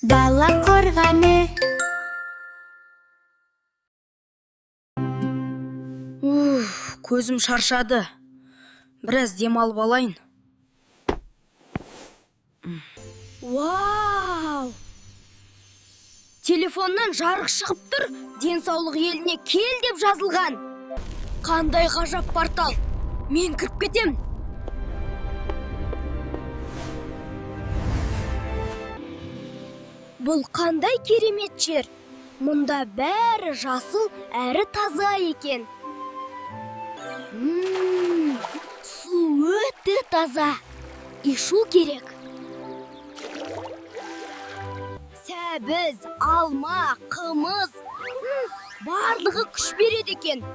Дала қорғаны. Көзім шаршады. Біраз демалып алайын. Вау! Телефоннан жарық шығып тұр. Денсаулық еліне кел деп жазылған. Қандай ғажап портал. Мен кіріп кетем. Бұл қандай керемет жер. Мұнда бәрі жасыл әрі таза екен. Су өте таза. Ишу керек. Сәбіз, алма, қымыз. Барлығы күш береді екен.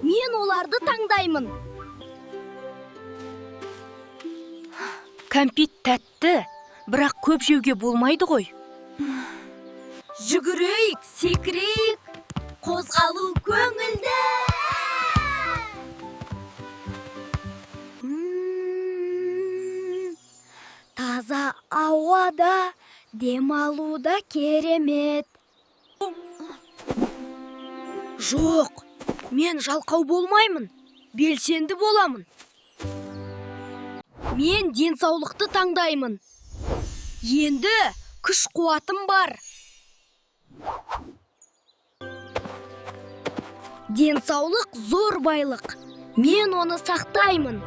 Мен оларды таңдаймын. Кәмпит тәтті, бірақ көп жеуге болмайды ғой. Жүгірейік, секірейік, қозғалу көңілді. Таза ауада демалуда керемет. Жоқ, мен жалқау болмаймын, белсенді боламын. Мен денсаулықты таңдаймын. Енді күш қуатым бар. Денсаулық зор байлық. Мен оны сақтаймын.